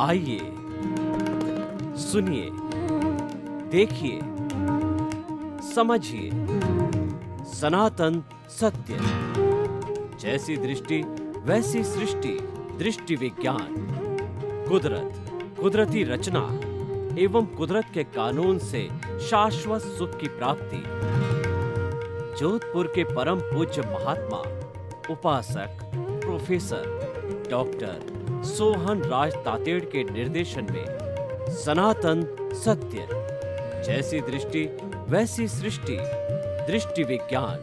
आइए, सुनिए, देखिए, समझिए सनातन सत्य। जैसी दृष्टि वैसी सृष्टि, दृष्टि विज्ञान। कुदरत, कुदरती रचना एवं कुदरत के कानून से शाश्वत सुख की प्राप्ति। जोधपुर के परम पूज्य महात्मा उपासक प्रोफेसर डॉक्टर सोहन राज तातेड़ के निर्देशन में सनातन सत्य। जैसी दृष्टि वैसी सृष्टि, दृष्टि विज्ञान।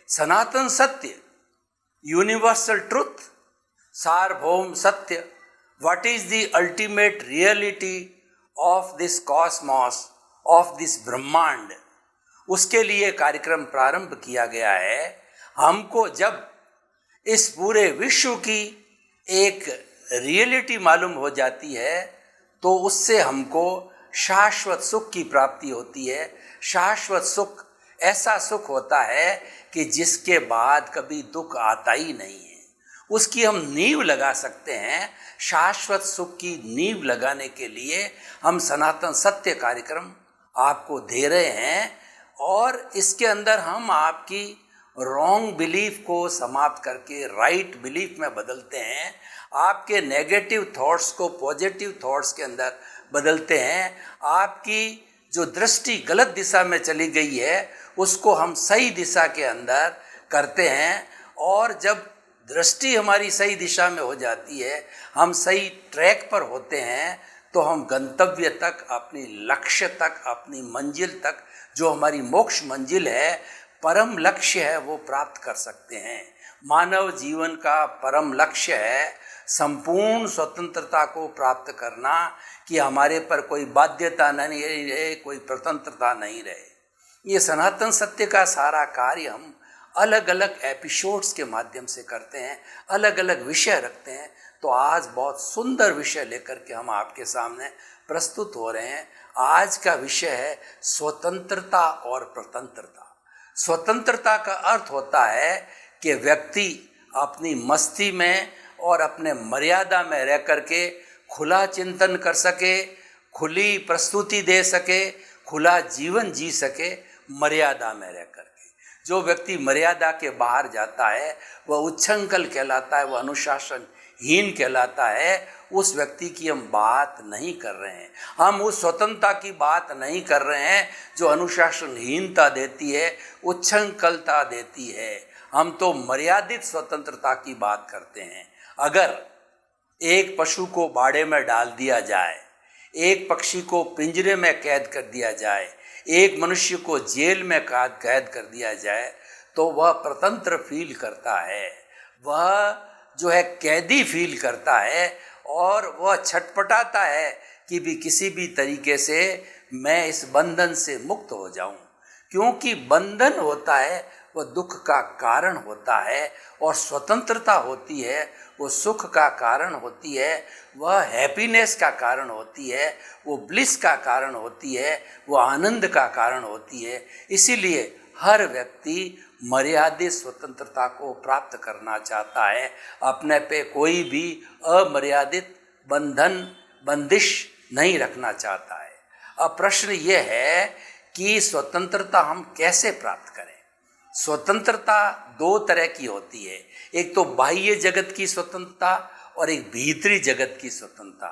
सनातन सत्य, यूनिवर्सल ट्रुथ, सार्वभौम सत्य, what is the ultimate reality of this cosmos, of this ब्रह्मांड, उसके लिए कार्यक्रम प्रारंभ किया गया है। हमको जब इस पूरे विश्व की एक रियलिटी मालूम हो जाती है तो उससे हमको शाश्वत सुख की प्राप्ति होती है। शाश्वत सुख ऐसा सुख होता है कि जिसके बाद कभी दुख आता ही नहीं है। उसकी हम नींव लगा सकते हैं। शाश्वत सुख की नींव लगाने के लिए हम सनातन सत्य कार्यक्रम आपको दे रहे हैं और इसके अंदर हम आपकी रॉन्ग बिलीफ को समाप्त करके राइट बिलीफ में बदलते हैं। आपके नेगेटिव थॉट्स को पॉजिटिव थॉट्स के अंदर बदलते हैं। आपकी जो दृष्टि गलत दिशा में चली गई है उसको हम सही दिशा के अंदर करते हैं और जब दृष्टि हमारी सही दिशा में हो जाती है, हम सही ट्रैक पर होते हैं तो हम गंतव्य तक, अपनी लक्ष्य तक, अपनी मंजिल तक, जो हमारी मोक्ष मंजिल है, परम लक्ष्य है, वो प्राप्त कर सकते हैं। मानव जीवन का परम लक्ष्य है संपूर्ण स्वतंत्रता को प्राप्त करना, कि हमारे पर कोई बाध्यता नहीं रहे, कोई स्वतंत्रता नहीं रहे। ये सनातन सत्य का सारा कार्य हम अलग अलग एपिसोड्स के माध्यम से करते हैं, अलग अलग विषय रखते हैं। तो आज बहुत सुंदर विषय लेकर के हम आपके सामने प्रस्तुत हो रहे हैं। आज का विषय है स्वतंत्रता और प्रतंत्रता। स्वतंत्रता का अर्थ होता है कि व्यक्ति अपनी मस्ती में और अपने मर्यादा में रह करके खुला चिंतन कर सके, खुली प्रस्तुति दे सके, खुला जीवन जी सके, मर्यादा में रह करके। जो व्यक्ति मर्यादा के बाहर जाता है वह उच्छृंखल कहलाता है, वह अनुशासनहीन कहलाता है। उस व्यक्ति की हम बात नहीं कर रहे हैं। हम उस स्वतंत्रता की बात नहीं कर रहे हैं जो अनुशासनहीनता देती है, उच्छृंखलता देती है। हम तो मर्यादित स्वतंत्रता की बात करते हैं। अगर एक पशु को बाड़े में डाल दिया जाए, एक पक्षी को पिंजरे में कैद कर दिया जाए, एक मनुष्य को जेल में कैद कर दिया जाए तो वह स्वतंत्र फील करता है, वह जो है कैदी फील करता है और वह छटपटाता है कि भी किसी भी तरीके से मैं इस बंधन से मुक्त हो जाऊं। क्योंकि बंधन होता है वह दुख का कारण होता है और स्वतंत्रता होती है वो सुख का कारण होती है, वह हैप्पीनेस का कारण होती है, वो ब्लिस का कारण होती है, वो आनंद का कारण होती है। इसीलिए हर व्यक्ति मर्यादित स्वतंत्रता को प्राप्त करना चाहता है। अपने पे कोई भी अमर्यादित बंदिश नहीं रखना चाहता है। अब प्रश्न ये है कि स्वतंत्रता हम कैसे प्राप्त करें। स्वतंत्रता दो तरह की होती है, एक तो बाह्य जगत की स्वतंत्रता और एक भीतरी जगत की स्वतंत्रता।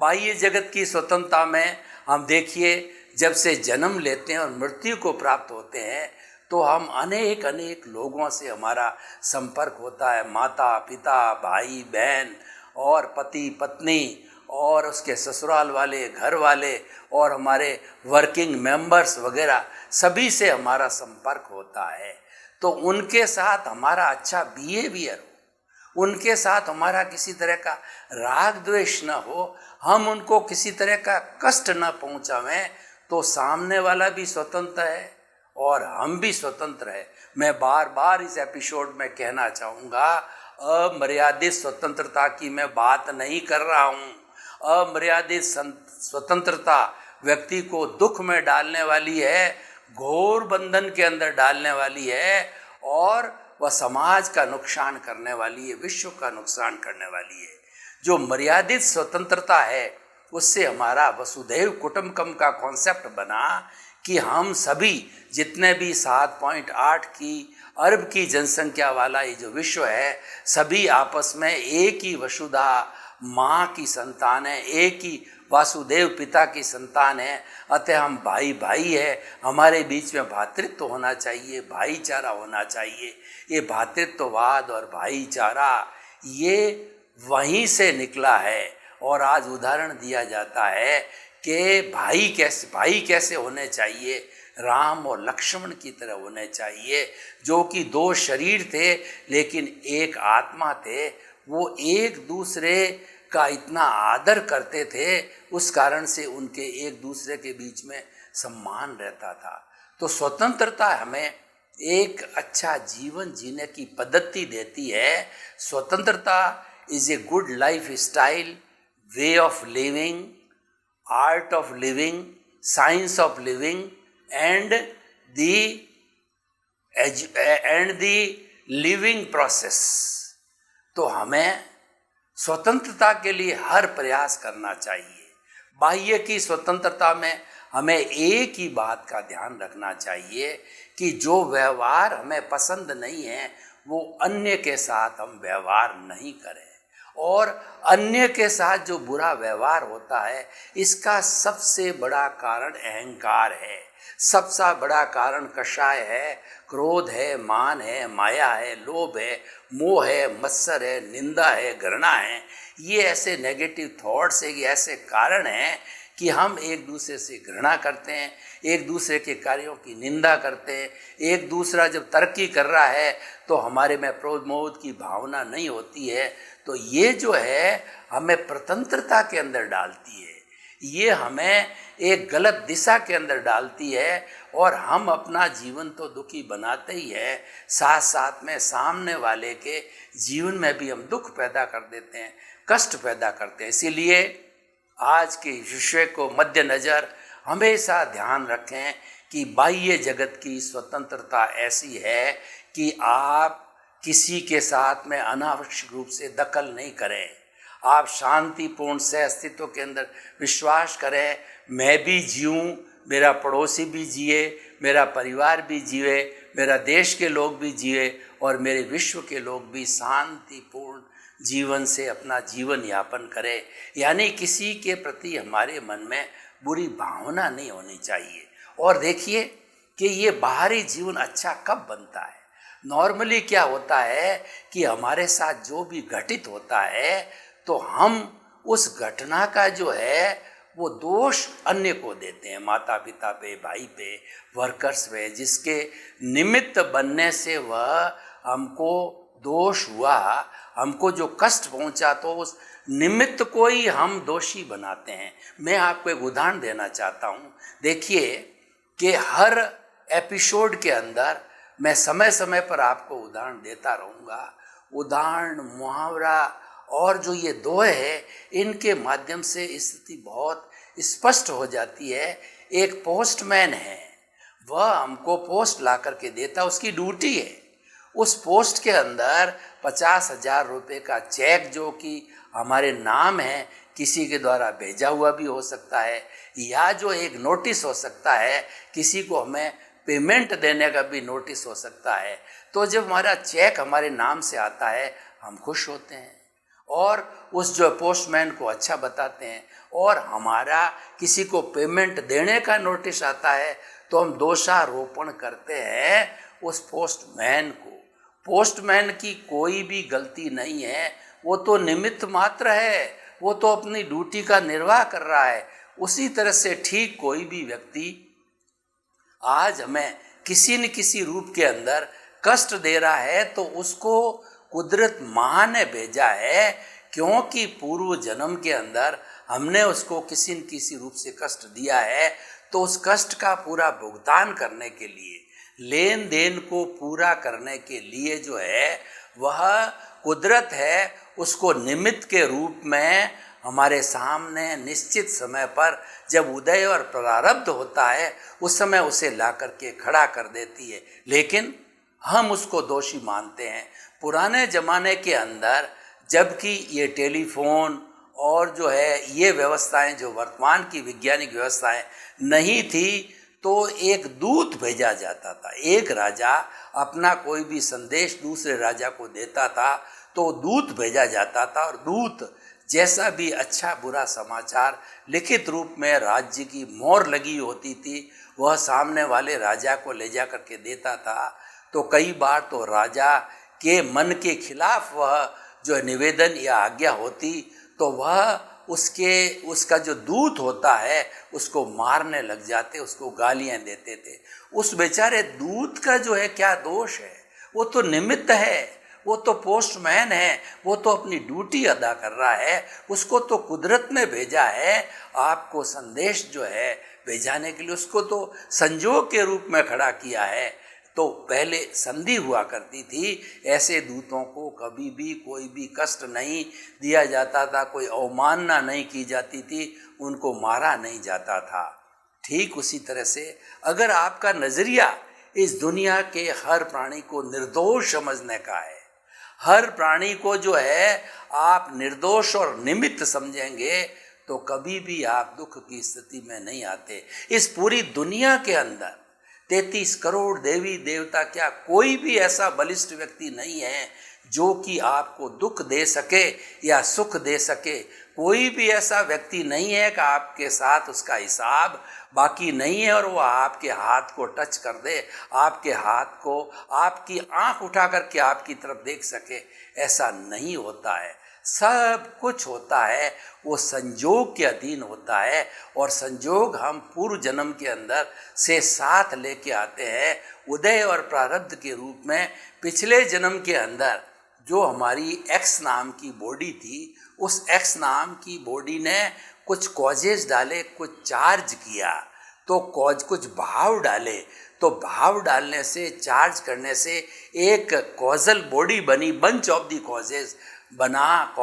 बाह्य जगत की स्वतंत्रता में हम देखिए जब से जन्म लेते हैं और मृत्यु को प्राप्त होते हैं तो हम अनेक लोगों से हमारा संपर्क होता है। माता पिता, भाई बहन और पति पत्नी और उसके ससुराल वाले, घर वाले और हमारे वर्किंग मेंबर्स वगैरह सभी से हमारा संपर्क होता है। तो उनके साथ हमारा अच्छा बिहेवियर हो, उनके साथ हमारा किसी तरह का राग द्वेष न हो, हम उनको किसी तरह का कष्ट न पहुंचावें, तो सामने वाला भी स्वतंत्र है और हम भी स्वतंत्र है। मैं बार बार इस एपिसोड में कहना चाहूँगा, अमर्यादित स्वतंत्रता की मैं बात नहीं कर रहा हूँ। अमर्यादित स्वतंत्रता व्यक्ति को दुख में डालने वाली है, घोर बंधन के अंदर डालने वाली है, और वह समाज का नुकसान करने वाली है, विश्व का नुकसान करने वाली है। जो मर्यादित स्वतंत्रता है उससे हमारा वसुधैव कुटुंबकम का कॉन्सेप्ट बना कि हम सभी जितने भी 7.8 अरब की जनसंख्या वाला ये जो विश्व है, सभी आपस में एक ही वसुधा माँ की संतान है, एक ही वासुदेव पिता की संतान है। अतः हम भाई भाई है, हमारे बीच में भ्रातृत्व होना चाहिए, भाईचारा होना चाहिए। ये भ्रातृत्ववाद और भाईचारा ये वहीं से निकला है, और आज उदाहरण दिया जाता है कि भाई कैसे होने चाहिए, राम और लक्ष्मण की तरह होने चाहिए, जो कि दो शरीर थे लेकिन एक आत्मा थे। वो एक दूसरे का इतना आदर करते थे, उस कारण से उनके एक दूसरे के बीच में सम्मान रहता था। तो स्वतंत्रता हमें एक अच्छा जीवन जीने की पद्धति देती है। स्वतंत्रता is a good life style, way of living, art of living, science of living and the living process. तो हमें स्वतंत्रता के लिए हर प्रयास करना चाहिए। बाह्य की स्वतंत्रता में हमें एक ही बात का ध्यान रखना चाहिए कि जो व्यवहार हमें पसंद नहीं है वो अन्य के साथ हम व्यवहार नहीं करें, और अन्य के साथ जो बुरा व्यवहार होता है इसका सबसे बड़ा कारण अहंकार है, सबसे बड़ा कारण कषाय है, क्रोध है, मान है, माया है, लोभ है, मोह है, मत्सर है, निंदा है, घृणा है। ये ऐसे नेगेटिव थॉट्स है, ये ऐसे कारण हैं कि हम एक दूसरे से घृणा करते हैं, एक दूसरे के कार्यों की निंदा करते हैं। एक दूसरा जब तरक्की कर रहा है तो हमारे में प्रमोद की भावना नहीं होती है। तो ये जो है हमें प्रतंत्रता के अंदर डालती है, ये हमें एक गलत दिशा के अंदर डालती है, और हम अपना जीवन तो दुखी बनाते ही है, साथ साथ में सामने वाले के जीवन में भी हम दुख पैदा कर देते हैं, कष्ट पैदा करते हैं। इसीलिए आज के विषय को मद्देनज़र हमेशा ध्यान रखें कि बाह्य जगत की स्वतंत्रता ऐसी है कि आप किसी के साथ में अनावश्यक रूप से दखल नहीं करें। आप शांतिपूर्ण से अस्तित्व के अंदर विश्वास करें, मैं भी जीऊँ, मेरा पड़ोसी भी जिए, मेरा परिवार भी जिए, मेरा देश के लोग भी जिए, और मेरे विश्व के लोग भी शांतिपूर्ण जीवन से अपना जीवन यापन करें। यानी किसी के प्रति हमारे मन में बुरी भावना नहीं होनी चाहिए। और देखिए कि ये बाहरी जीवन अच्छा कब बनता है। नॉर्मली क्या होता है कि हमारे साथ जो भी घटित होता है तो हम उस घटना का जो है वो दोष अन्य को देते हैं, माता पिता पे, भाई पे, वर्कर्स पे, जिसके निमित्त बनने से वह हमको दोष हुआ, हमको जो कष्ट पहुंचा, तो उस निमित्त को ही हम दोषी बनाते हैं। मैं आपको एक उदाहरण देना चाहता हूँ। देखिए कि हर एपिसोड के अंदर मैं समय समय पर आपको उदाहरण देता रहूँगा। उदाहरण, मुहावरा और जो ये दोहे है, इनके माध्यम से स्थिति बहुत स्पष्ट हो जाती है। एक पोस्टमैन है, वह हमको पोस्ट ला करके देता, उसकी ड्यूटी है। उस पोस्ट के अंदर 50,000 रुपये का चेक जो कि हमारे नाम है, किसी के द्वारा भेजा हुआ भी हो सकता है, या जो एक नोटिस हो सकता है, किसी को हमें पेमेंट देने का भी नोटिस हो सकता है। तो जब हमारा चेक हमारे नाम से आता है हम खुश होते हैं और उस जो पोस्टमैन को अच्छा बताते हैं, और हमारा किसी को पेमेंट देने का नोटिस आता है तो हम दोषारोपण करते हैं उस पोस्टमैन को। पोस्टमैन की कोई भी गलती नहीं है, वो तो निमित्त मात्र है, वो तो अपनी ड्यूटी का निर्वाह कर रहा है। उसी तरह से ठीक कोई भी व्यक्ति आज हमें किसी न किसी रूप के अंदर कष्ट दे रहा है तो उसको कुदरत माँ ने भेजा है, क्योंकि पूर्व जन्म के अंदर हमने उसको किसी न किसी रूप से कष्ट दिया है। तो उस कष्ट का पूरा भुगतान करने के लिए, लेन देन को पूरा करने के लिए जो है वह कुदरत है, उसको निमित्त के रूप में हमारे सामने निश्चित समय पर जब उदय और प्रारब्ध होता है उस समय उसे ला करके खड़ा कर देती है, लेकिन हम उसको दोषी मानते हैं। पुराने ज़माने के अंदर जबकि ये टेलीफोन और जो है ये व्यवस्थाएं जो वर्तमान की वैज्ञानिक व्यवस्थाएं नहीं थी, तो एक दूत भेजा जाता था। एक राजा अपना कोई भी संदेश दूसरे राजा को देता था तो दूत भेजा जाता था, और दूत जैसा भी अच्छा बुरा समाचार लिखित रूप में राज्य की मोहर लगी होती थी वह सामने वाले राजा को ले जा करके देता था। तो कई बार तो राजा के मन के खिलाफ वह जो निवेदन या आज्ञा होती तो वह उसका जो दूत होता है उसको मारने लग जाते, उसको गालियां देते थे। उस बेचारे दूत का जो है क्या दोष है, वो तो निमित्त है, वो तो पोस्टमैन है, वो तो अपनी ड्यूटी अदा कर रहा है। उसको तो कुदरत ने भेजा है आपको संदेश जो है भेजाने के लिए, उसको तो संजोग के रूप में खड़ा किया है। तो पहले संधि हुआ करती थी, ऐसे दूतों को कभी भी कोई भी कष्ट नहीं दिया जाता था, कोई अवमानना नहीं की जाती थी, उनको मारा नहीं जाता था। ठीक उसी तरह से अगर आपका नज़रिया इस दुनिया के हर प्राणी को निर्दोष समझने का है, हर प्राणी को जो है आप निर्दोष और निमित्त समझेंगे, तो कभी भी आप दुख की स्थिति में नहीं आते। इस पूरी दुनिया के अंदर 33 करोड़ देवी देवता, क्या कोई भी ऐसा बलिष्ठ व्यक्ति नहीं है जो कि आपको दुख दे सके या सुख दे सके। कोई भी ऐसा व्यक्ति नहीं है कि आपके साथ उसका हिसाब बाकी नहीं है और वो आपके हाथ को टच कर दे, आपके हाथ को, आपकी आंख उठा करके आपकी तरफ देख सके। ऐसा नहीं होता है। सब कुछ होता है वो संजोग के अधीन होता है, और संजोग हम पूर्व जन्म के अंदर से साथ लेके आते हैं उदय और प्रारब्ध के रूप में। पिछले जन्म के अंदर जो हमारी एक्स नाम की बॉडी थी, उस एक्स नाम की बॉडी ने कुछ कॉजेज डाले, कुछ चार्ज किया, तो कुछ भाव डाले, तो भाव डालने से, चार्ज करने से एक कॉजल बॉडी बनी, बंच ऑफ दी कॉजेज बना।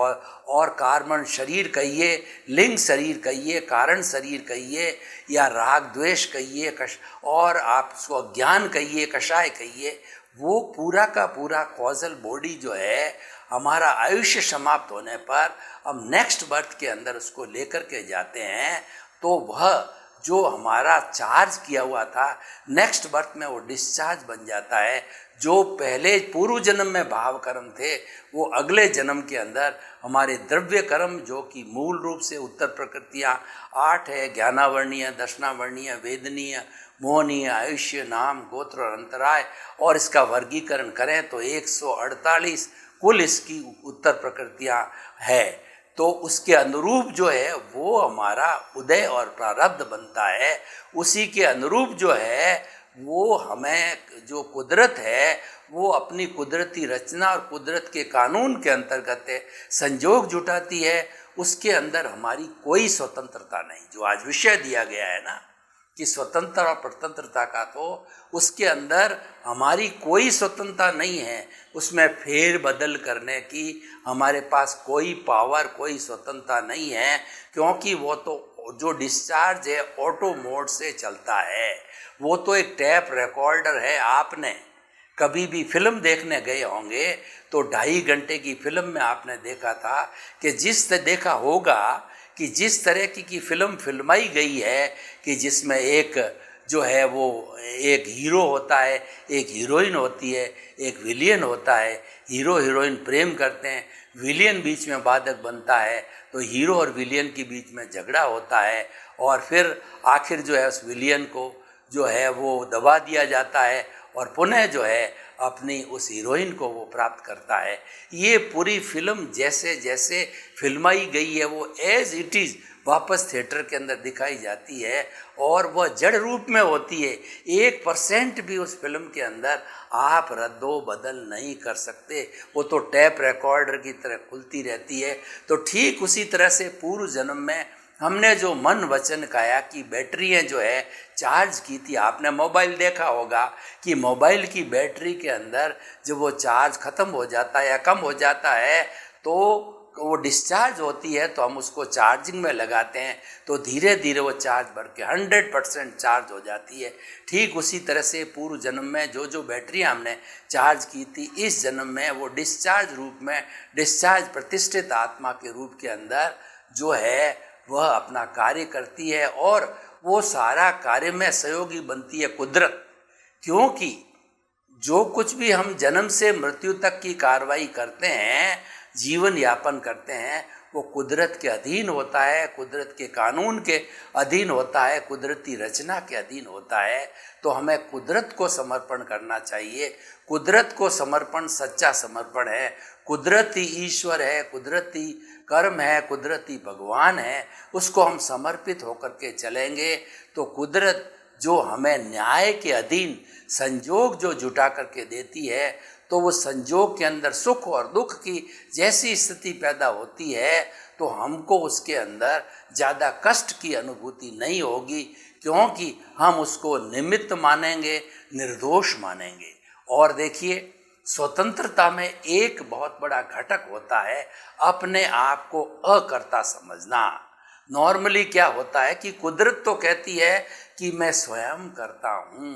और कार्बन शरीर कहिए, लिंग शरीर कहिए, कारण शरीर कहिए, या राग द्वेष कहिए, और आप स्वज्ञान कहिए, कषाय कहिए, वो पूरा का पूरा कॉजल बॉडी जो है हमारा आयुष्य समाप्त होने पर हम नेक्स्ट बर्थ के अंदर उसको लेकर के जाते हैं। तो वह जो हमारा चार्ज किया हुआ था नेक्स्ट बर्थ में वो डिस्चार्ज बन जाता है। जो पहले पूर्व जन्म में भाव कर्म थे वो अगले जन्म के अंदर हमारे द्रव्य कर्म, जो कि मूल रूप से उत्तर प्रकृतियाँ 8 है, ज्ञानावर्णीय, दर्शनावर्णीय, वेदनीय, मोहनीय, आयुष्य, नाम, गोत्र और अंतराय, और इसका वर्गीकरण करें तो 148 कुल इसकी उत्तर प्रकृतियाँ है। तो उसके अनुरूप जो है वो हमारा उदय और प्रारब्ध बनता है। उसी के अनुरूप जो है वो हमें जो कुदरत है वो अपनी कुदरती रचना और कुदरत के कानून के अंतर्गत संजोग जुटाती है। उसके अंदर हमारी कोई स्वतंत्रता नहीं। जो आज विषय दिया गया है ना कि स्वतंत्र और प्रतंत्रता का, तो उसके अंदर हमारी कोई स्वतंत्रता नहीं है। उसमें फेर बदल करने की हमारे पास कोई पावर, कोई स्वतंत्रता नहीं है, क्योंकि वो तो जो डिस्चार्ज है ऑटो मोड से चलता है। वो तो एक टैप रिकॉर्डर है। आपने कभी भी फिल्म देखने गए होंगे तो 2.5 घंटे की फिल्म में आपने देखा था कि देखा होगा कि जिस तरह की फिल्म फिल्माई गई है कि जिसमें एक जो है वो एक हीरो होता है, एक हीरोइन होती है, एक विलियन होता है। हीरो हीरोइन प्रेम करते हैं, विलियन बीच में बाधक बनता है, तो हीरो और विलियन के बीच में झगड़ा होता है, और फिर आखिर जो है उस विलियन को जो है वो दबा दिया जाता है और पुनः जो है अपनी उस हीरोइन को वो प्राप्त करता है। ये पूरी फिल्म जैसे जैसे फिल्माई गई है वो एज इट इज़ वापस थिएटर के अंदर दिखाई जाती है, और वह जड़ रूप में होती है। 1% भी उस फिल्म के अंदर आप रद्दो बदल नहीं कर सकते। वो तो टैप रिकॉर्डर की तरह खुलती रहती है। तो ठीक उसी तरह से पूर्व जन्म में हमने जो मन वचन काया की बैटरियाँ जो है चार्ज की थी। आपने मोबाइल देखा होगा कि मोबाइल की बैटरी के अंदर जब वो चार्ज ख़त्म हो जाता है या कम हो जाता है तो वो डिस्चार्ज होती है तो हम उसको चार्जिंग में लगाते हैं तो धीरे धीरे वो चार्ज बढ़ के 100% चार्ज हो जाती है। ठीक उसी तरह से पूर्व जन्म में जो जो बैटरी हमने चार्ज की थी, इस जन्म में वो डिस्चार्ज रूप में, डिस्चार्ज प्रतिष्ठित आत्मा के रूप के अंदर जो है वह अपना कार्य करती है और वो सारा कार्य में सहयोगी बनती है कुदरत। क्योंकि जो कुछ भी हम जन्म से मृत्यु तक की कार्रवाई करते हैं, जीवन यापन करते हैं, वो कुदरत के अधीन होता है, कुदरत के कानून के अधीन होता है, कुदरती रचना के अधीन होता है। तो हमें कुदरत को समर्पण करना चाहिए। कुदरत को समर्पण सच्चा समर्पण है। कुदरती ईश्वर है, कुदरती कर्म है, कुदरती भगवान है, उसको हम समर्पित होकर के चलेंगे तो कुदरत जो हमें न्याय के अधीन संजोग जो जुटा करके देती है, तो वो संजोग के अंदर सुख और दुख की जैसी स्थिति पैदा होती है तो हमको उसके अंदर ज़्यादा कष्ट की अनुभूति नहीं होगी, क्योंकि हम उसको निमित्त मानेंगे, निर्दोष मानेंगे। और देखिए, स्वतंत्रता में एक बहुत बड़ा घटक होता है अपने आप को अकर्ता समझना। नॉर्मली क्या होता है कि कुदरत तो कहती है कि मैं स्वयं करता हूँ,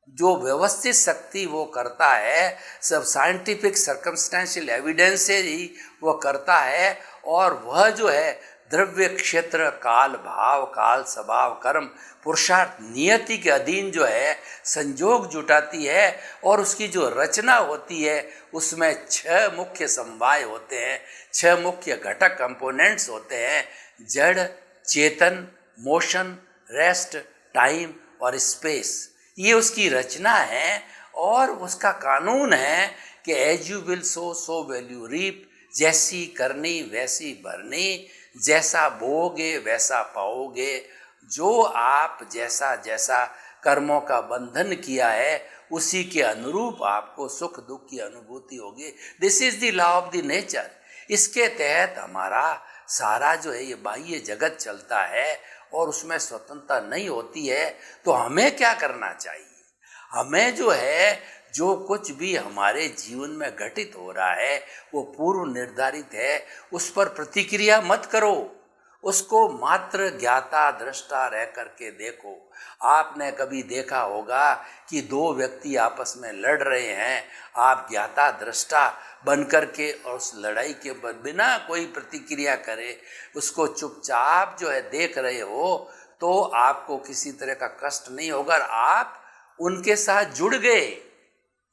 जो व्यवस्थित शक्ति वो करता है, सब साइंटिफिक सर्कमस्टेंशियल एविडेंस से ही वो करता है। और वह जो है द्रव्य क्षेत्र काल भाव काल स्वभाव कर्म पुरुषार्थ नियति के अधीन जो है संजोग जुटाती है और उसकी जो रचना होती है उसमें 6 मुख्य समवाय होते हैं, 6 मुख्य घटक कंपोनेंट्स होते हैं, जड़, चेतन, मोशन, रेस्ट, टाइम और स्पेस। ये उसकी रचना है और उसका कानून है कि as you will sow so will you reap. जैसी करनी वैसी भरनी, जैसा बोओगे वैसा पाओगे। जो आप जैसा जैसा कर्मों का बंधन किया है उसी के अनुरूप आपको सुख दुख की अनुभूति होगी। This is the law of the nature. इसके तहत हमारा सारा जो है ये बाह्य जगत चलता है और उसमें स्वतंत्रता नहीं होती है। तो हमें क्या करना चाहिए? हमें जो है जो कुछ भी हमारे जीवन में घटित हो रहा है वो पूर्व निर्धारित है, उस पर प्रतिक्रिया मत करो, उसको मात्र ज्ञाता दृष्टा रह करके देखो। आपने कभी देखा होगा कि 2 व्यक्ति आपस में लड़ रहे हैं, आप ज्ञाता दृष्टा बन करके और उस लड़ाई के बिना कोई प्रतिक्रिया करे उसको चुपचाप जो है देख रहे हो तो आपको किसी तरह का कष्ट नहीं होगा। आप उनके साथ जुड़ गए,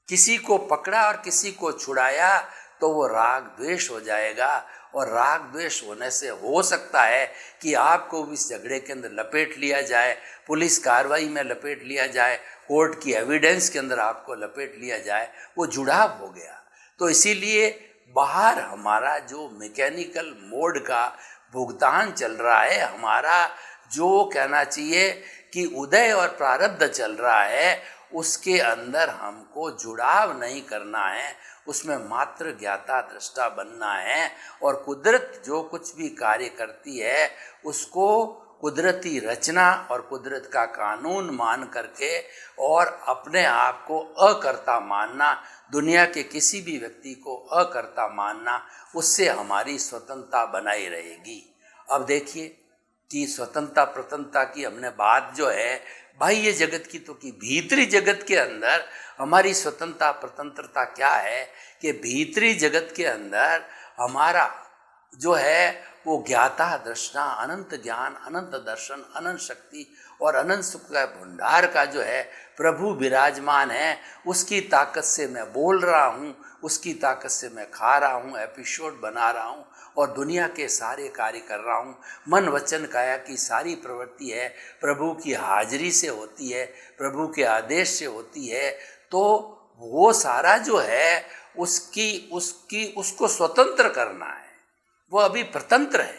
किसी को पकड़ा और किसी को छुड़ाया तो वो राग द्वेष हो जाएगा। और राग द्वेष होने से हो सकता है कि आपको भी इस झगड़े के अंदर लपेट लिया जाए, पुलिस कार्रवाई में लपेट लिया जाए, कोर्ट की एविडेंस के अंदर आपको लपेट लिया जाए। वो जुड़ाव हो गया। तो इसीलिए बाहर हमारा जो मैकेनिकल मोड का भुगतान चल रहा है, हमारा जो कहना चाहिए कि उदय और प्रारब्ध चल रहा है, उसके अंदर हमको जुड़ाव नहीं करना है, उसमें मात्र ज्ञाता दृष्टा बनना है। और कुदरत जो कुछ भी कार्य करती है उसको कुदरती रचना और कुदरत का कानून मान करके और अपने आप को अकर्ता मानना, दुनिया के किसी भी व्यक्ति को अकर्ता मानना, उससे हमारी स्वतंत्रता बनाई रहेगी। अब देखिए कि स्वतंत्रता प्रतंत्रता की हमने बात जो है बाह्य जगत की तो की, भीतरी जगत के अंदर हमारी स्वतंत्रता प्रतंत्रता क्या है कि भीतरी जगत के अंदर हमारा जो है वो ज्ञाता दृष्टा, अनंत ज्ञान, अनंत दर्शन, अनंत शक्ति और अनंत सुख का भंडार का जो है प्रभु विराजमान है। उसकी ताकत से मैं बोल रहा हूँ, उसकी ताकत से मैं खा रहा हूँ, एपिसोड बना रहा हूँ और दुनिया के सारे कार्य कर रहा हूँ। मन वचन काया की सारी प्रवृत्ति है प्रभु की हाजिरी से होती है, प्रभु के आदेश से होती है। तो वो सारा जो है उसको स्वतंत्र करना है। वो अभी प्रतंत्र है,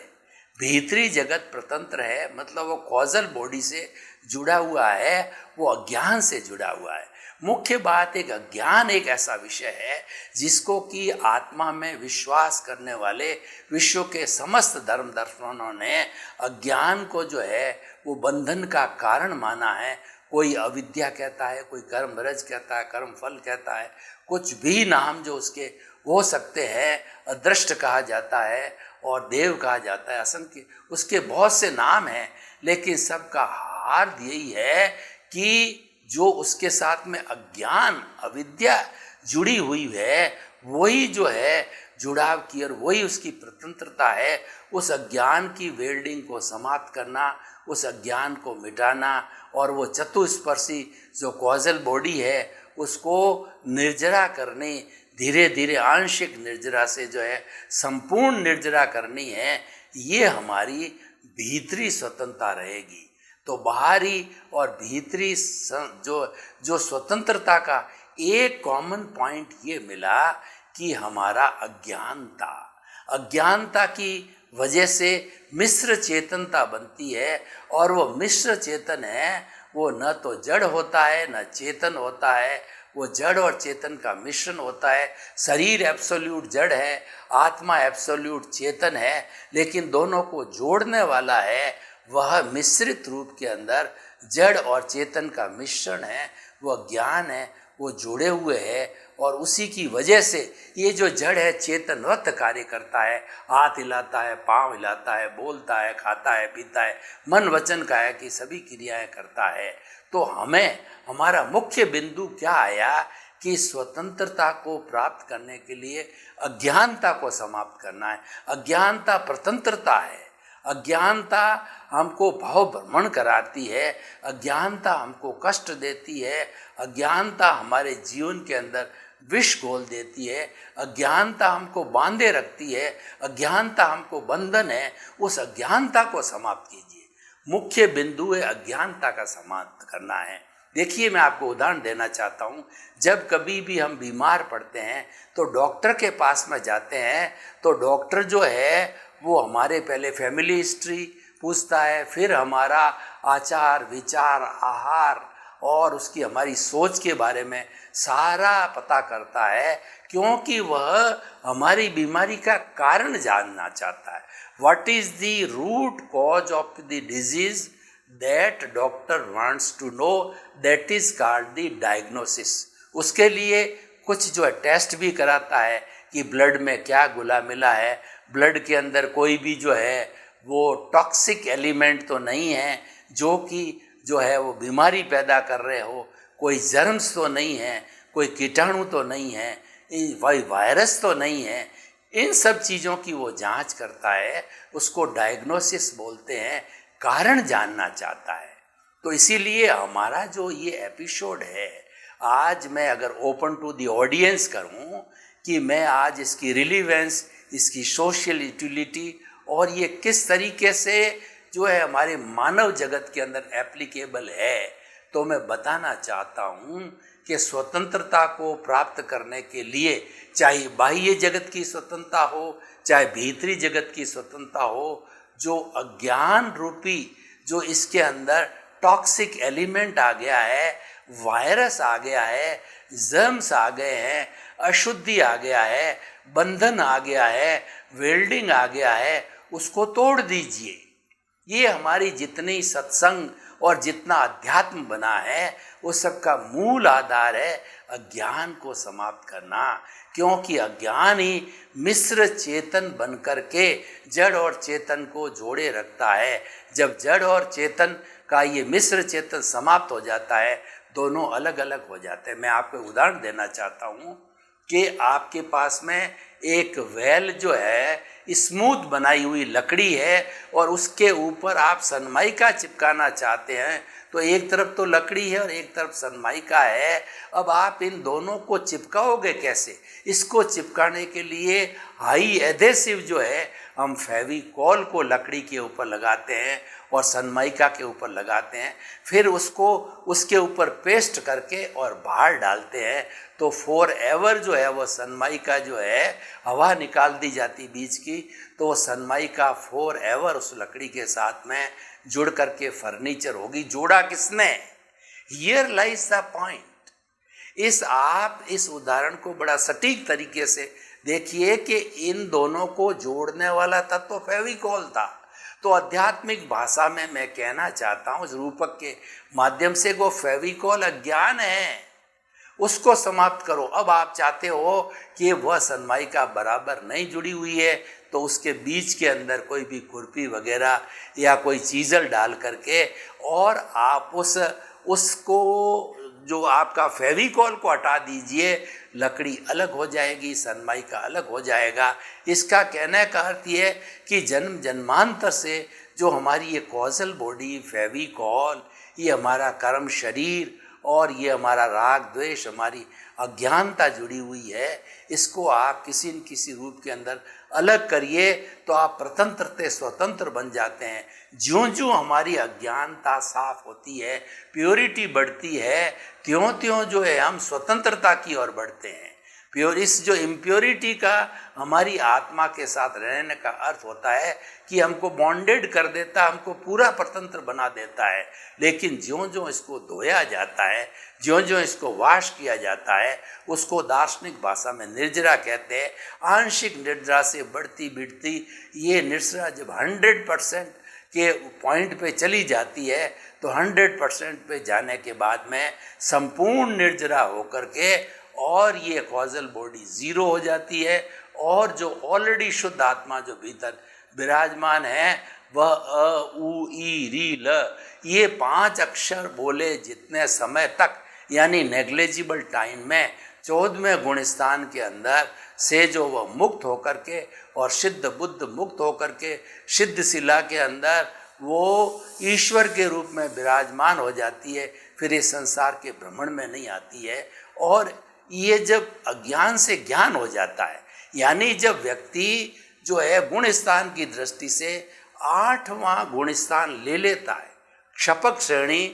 भीतरी जगत प्रतंत्र है, मतलब वो कॉजल बॉडी से जुड़ा हुआ है, वो अज्ञान से जुड़ा हुआ है। मुख्य बात एक अज्ञान एक ऐसा विषय है जिसको कि आत्मा में विश्वास करने वाले विश्व के समस्त धर्म दर्शनों ने अज्ञान को जो है वो बंधन का कारण माना है। कोई अविद्या कहता है, कोई कर्म रज कहता है, कर्म फल कहता है, कुछ भी नाम जो उसके हो सकते हैं, अदृष्ट कहा जाता है और देव कहा जाता है, असंख्य उसके बहुत से नाम हैं। लेकिन सबका हार यही है कि जो उसके साथ में अज्ञान अविद्या जुड़ी हुई है, वही जो है जुड़ाव की और वही उसकी स्वतंत्रता है। उस अज्ञान की वेल्डिंग को समाप्त करना, उस अज्ञान को मिटाना और वो चतुस्पर्शी जो कॉजल बॉडी है उसको निर्जरा करने, धीरे धीरे आंशिक निर्जरा से जो है संपूर्ण निर्जरा करनी है। ये हमारी भीतरी स्वतंत्रता रहेगी। तो बाहरी और भीतरी जो स्वतंत्रता का एक कॉमन पॉइंट ये मिला कि हमारा अज्ञानता की वजह से मिश्र चेतनता बनती है। और वो मिश्र चेतन है, वो न तो जड़ होता है न चेतन होता है, वो जड़ और चेतन का मिश्रण होता है। शरीर एब्सोल्यूट जड़ है, आत्मा एब्सोल्यूट चेतन है, लेकिन दोनों को जोड़ने वाला है वह मिश्रित रूप के अंदर जड़ और चेतन का मिश्रण है, वह ज्ञान है, वो जुड़े हुए हैं। और उसी की वजह से ये जो जड़ है चेतनवत कार्य करता है, हाथ हिलाता है, पाँव हिलाता है, बोलता है, खाता है, पीता है, मन वचन काया की सभी क्रियाएं करता है। तो हमें हमारा मुख्य बिंदु क्या आया कि स्वतंत्रता को प्राप्त करने के लिए अज्ञानता को समाप्त करना है। अज्ञानता स्वतंत्रता है। अज्ञानता हमको भाव भ्रमण कराती है, अज्ञानता हमको कष्ट देती है, अज्ञानता हमारे जीवन के अंदर विष घोल देती है, अज्ञानता हमको बांधे रखती है, अज्ञानता हमको बंधन है। उस अज्ञानता को समाप्त कीजिए। मुख्य बिंदु है अज्ञानता का समाप्त करना है। देखिए, मैं आपको उदाहरण देना चाहता हूँ। जब कभी भी हम बीमार पड़ते हैं तो डॉक्टर के पास में जाते हैं, तो डॉक्टर जो है वो हमारे पहले फैमिली हिस्ट्री पूछता है, फिर हमारा आचार विचार आहार और उसकी हमारी सोच के बारे में सारा पता करता है, क्योंकि वह हमारी बीमारी का कारण जानना चाहता है। What is the root cause of the disease that doctor wants to know, that is called the diagnosis. उसके लिए कुछ जो है टेस्ट भी कराता है कि ब्लड में क्या घुला मिला है, ब्लड के अंदर कोई भी जो है वो टॉक्सिक एलिमेंट तो नहीं है जो है वो बीमारी पैदा कर रहे हो, कोई जर्म्स तो नहीं है, कोई कीटाणु तो नहीं है, वायरस तो नहीं है। इन सब चीज़ों की वो जांच करता है, उसको डायग्नोसिस बोलते हैं, कारण जानना चाहता है। तो इसीलिए हमारा जो ये एपिसोड है, आज मैं अगर ओपन टू द ऑडियंस करूं कि मैं आज इसकी रिलीवेंस, इसकी सोशल यूटिलिटी और ये किस तरीके से जो है हमारे मानव जगत के अंदर एप्लीकेबल है, तो मैं बताना चाहता हूँ कि स्वतंत्रता को प्राप्त करने के लिए चाहे बाह्य जगत की स्वतंत्रता हो, चाहे भीतरी जगत की स्वतंत्रता हो, जो अज्ञान रूपी जो इसके अंदर टॉक्सिक एलिमेंट आ गया है, वायरस आ गया है, जर्म्स आ गए हैं, अशुद्धि आ गया है, बंधन आ गया है, वेल्डिंग आ गया है, उसको तोड़ दीजिए। ये हमारी जितनी सत्संग और जितना अध्यात्म बना है उस सब का मूल आधार है अज्ञान को समाप्त करना, क्योंकि अज्ञान ही मिश्र चेतन बन करके जड़ और चेतन को जोड़े रखता है। जब जड़ और चेतन का ये मिश्र चेतन समाप्त हो जाता है, दोनों अलग अलग हो जाते हैं। मैं आपको उदाहरण देना चाहता हूँ कि आपके पास में एक वेल जो है स्मूथ बनाई हुई लकड़ी है और उसके ऊपर आप सनमाइका चिपकाना चाहते हैं, तो एक तरफ तो लकड़ी है और एक तरफ सनमाइका है। अब आप इन दोनों को चिपकाओगे कैसे? इसको चिपकाने के लिए हाई एडेसिव जो है हम फेविकॉल को लकड़ी के ऊपर लगाते हैं और सनमाइका के ऊपर लगाते हैं, फिर उसको उसके ऊपर पेस्ट करके और बाहर डालते हैं, तो फॉर एवर जो है वो सनमाइका जो है हवा निकाल दी जाती बीच की, तो वो सनमाइका फॉर एवर उस लकड़ी के साथ में जुड़ करके फर्नीचर होगी। जोड़ा किसने? Here lies the point. आप इस उदाहरण को बड़ा सटीक तरीके से देखिए कि इन दोनों को जोड़ने वाला तत्व तो फेविकॉल था, तो आध्यात्मिक भाषा में मैं कहना चाहता हूँ इस रूपक के माध्यम से, वो फेविकॉल अज्ञान है, उसको समाप्त करो। अब आप चाहते हो कि वह सनमाइका बराबर नहीं जुड़ी हुई है, तो उसके बीच के अंदर कोई भी खुरपी वगैरह या कोई चीज़ल डाल करके और आप उसको जो आपका फेविकॉल को हटा दीजिए, लकड़ी अलग हो जाएगी, सनमाइका अलग हो जाएगा। इसका कहने का अर्थ ये है कि जन्म जन्मांतर से जो हमारी ये कॉजल बॉडी, फेविकॉल, ये हमारा कर्म शरीर और ये हमारा राग द्वेष, हमारी अज्ञानता जुड़ी हुई है, इसको आप किसी न किसी रूप के अंदर अलग करिए तो आप प्रतंत्रते स्वतंत्र बन जाते हैं। ज्यों ज्यों हमारी अज्ञानता साफ होती है, प्योरिटी बढ़ती है, त्यों त्यों जो है हम स्वतंत्रता की ओर बढ़ते हैं। इस जो इम्प्योरिटी का हमारी आत्मा के साथ रहने का अर्थ होता है कि हमको बॉन्डेड कर देता, हमको पूरा स्वतंत्र बना देता है। लेकिन ज्यों ज्यों इसको धोया जाता है, ज्यों ज्यों इसको वाश किया जाता है, उसको दार्शनिक भाषा में निर्जरा कहते हैं। आंशिक निर्जरा से बढ़ती बढ़ती ये निर्जरा जब 100% के पॉइंट पे चली जाती है, तो 100% पे जाने के बाद में संपूर्ण निर्जरा होकर के और ये कॉजल बॉडी जीरो हो जाती है, और जो ऑलरेडी शुद्ध आत्मा जो भीतर विराजमान है वह अ उ ई री ल, ये 5 अक्षर बोले जितने समय तक, यानी नेग्लेजिबल टाइम में 14वें गुणस्थान के अंदर से जो वह मुक्त होकर के और सिद्ध बुद्ध मुक्त होकर के सिद्ध शिला के अंदर वो ईश्वर के रूप में विराजमान हो जाती है, फिर इस संसार के भ्रमण में नहीं आती है। और ये जब अज्ञान से ज्ञान हो जाता है, यानी जब व्यक्ति जो है गुण स्थान की दृष्टि से 8वां गुण स्थान ले लेता है, क्षपक श्रेणी,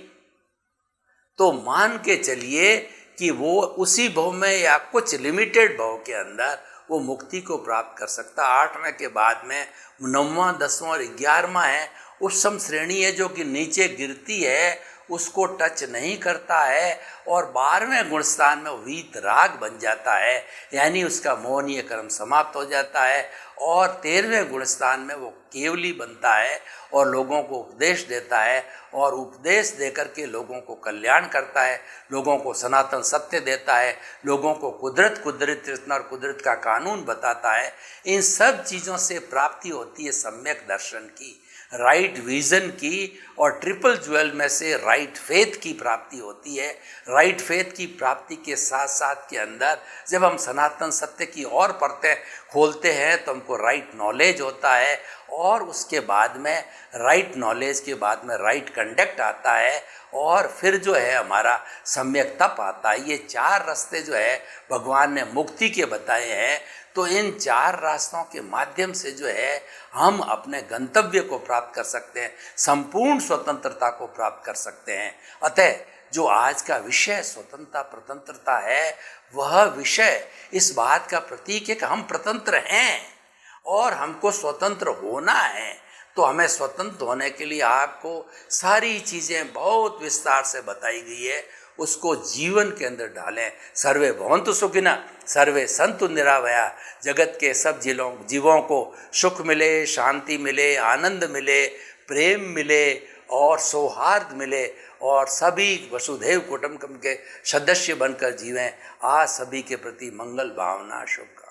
तो मान के चलिए कि वो उसी भव में या कुछ लिमिटेड भव के अंदर वो मुक्ति को प्राप्त कर सकता। 8वें के बाद में 9वां 10वां और 11वां है, उत्तम श्रेणी है जो कि नीचे गिरती है, उसको टच नहीं करता है, और 12वें गुणस्थान में वीत राग बन जाता है, यानी उसका मोहनीय कर्म समाप्त हो जाता है। और 13वें गुणस्थान में वो केवली बनता है और लोगों को उपदेश देता है, और उपदेश देकर के लोगों को कल्याण करता है, लोगों को सनातन सत्य देता है, लोगों को कुदरत कृष्ण और कुदरत का कानून बताता है। इन सब चीज़ों से प्राप्ति होती है सम्यक दर्शन की, राइट विजन की, और ट्रिपल ज्वेल में से राइट फेथ की प्राप्ति होती है। राइट फेथ की प्राप्ति के साथ साथ के अंदर जब हम सनातन सत्य की और परतें खोलते हैं तो हमको राइट नॉलेज होता है, और उसके बाद में राइट नॉलेज के बाद में राइट कंडक्ट आता है, और फिर जो है हमारा सम्यक तप आता है। ये 4 रास्ते जो है भगवान ने मुक्ति के बताए हैं। तो इन 4 रास्तों के माध्यम से जो है हम अपने गंतव्य को प्राप्त कर सकते हैं, संपूर्ण स्वतंत्रता को प्राप्त कर सकते हैं। अतः जो आज का विषय स्वतंत्रता प्रतंत्रता है, वह विषय इस बात का प्रतीक है कि हम प्रतंत्र हैं और हमको स्वतंत्र होना है। तो हमें स्वतंत्र होने के लिए आपको सारी चीज़ें बहुत विस्तार से बताई गई है, उसको जीवन के अंदर डालें। सर्वे भवन्तु सुखिनः, सर्वे सन्तु निरामया। जगत के सब जीवों को सुख मिले, शांति मिले, आनंद मिले, प्रेम मिले और सौहार्द मिले, और सभी वसुधैव कुटुम्बकम के सदस्य बनकर जीवें। आज सभी के प्रति मंगल भावना, शुभकामना।